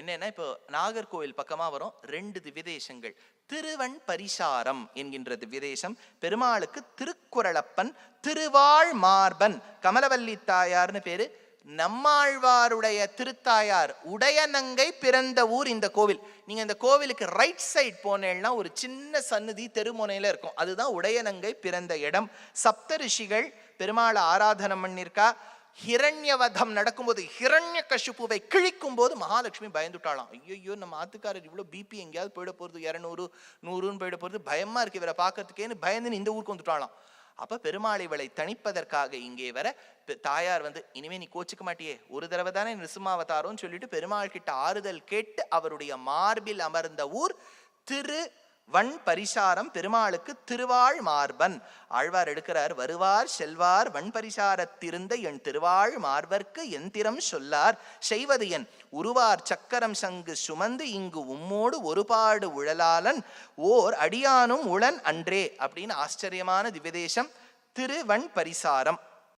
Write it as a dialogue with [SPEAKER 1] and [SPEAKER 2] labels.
[SPEAKER 1] என்னன்னா, இப்போ நாகர்கோவில் பக்கமா வரும் 2 திவ்யதேசங்கள். திருவண் பரிசாரம் என்கின்ற திவ்யதேசம் பெருமாளுக்கு திருக்குறளப்பன், திருவாழ் மார்பன், கமலவல்லி தாயார்னு பேரு, நம்மாழ்வாருடைய திருத்தாயார் உடையநங்கை பிறந்த ஊர் இந்த கோவில். நீங்க இந்த கோவிலுக்கு ரைட் சைட் போனேன்னா ஒரு சின்ன சன்னதி தெருமுனையில இருக்கும், அதுதான் உடையநங்கை பிறந்த இடம். சப்த ரிஷிகள் பெருமாளை ஆராதனம் பண்ணிருக்கா. ஹிரண்யவதம் நடக்கும்போது ஹிரண்ய கஷிப்புவை கிழிக்கும் போது மகாலட்சுமி பயந்துட்டாளாம். ஐயோ, நம்ம ஆத்துக்காரர் இவ்வளவு பிபி எங்கேயாவது போயிட போறது, 200 100ன்னு போயிட போறது, பயமா இருக்கு இவரை பார்க்கறதுக்கேன்னு பயந்துன்னு இந்த ஊருக்கு வந்துட்டாளாம். அப்ப பெருமாள் இவளை தணிப்பதற்காக இங்கே வர தாயார் இனிமே நீ கோச்சிக்க மாட்டியே, ஒரு தடவை தானே நிருசிம்மாவதாரம்னு சொல்லிட்டு பெருமாள் கிட்ட ஆறுதல் கேட்டு அவருடைய மார்பில் அமர்ந்த ஊர் திரு வண் பரிசாரம். பெருமாளுக்கு திருவாழ் மார்பன். ஆழ்வார் எடுக்கிறார், வருவார் செல்வார் வண் பரிசாரத்திருந்த என் திருவாழ் மார்பர்க்கு எந்திரம் சொல்லார் செய்வது என் உருவார் சக்கரம் சங்கு சுமந்து இங்கு உம்மோடு ஒருபாடு உழலாளன் ஓர் அடியானும் உளன் அன்றே அப்படின்னு ஆச்சரியமான திவ்யதேசம் திருவண் பரிசாரம்.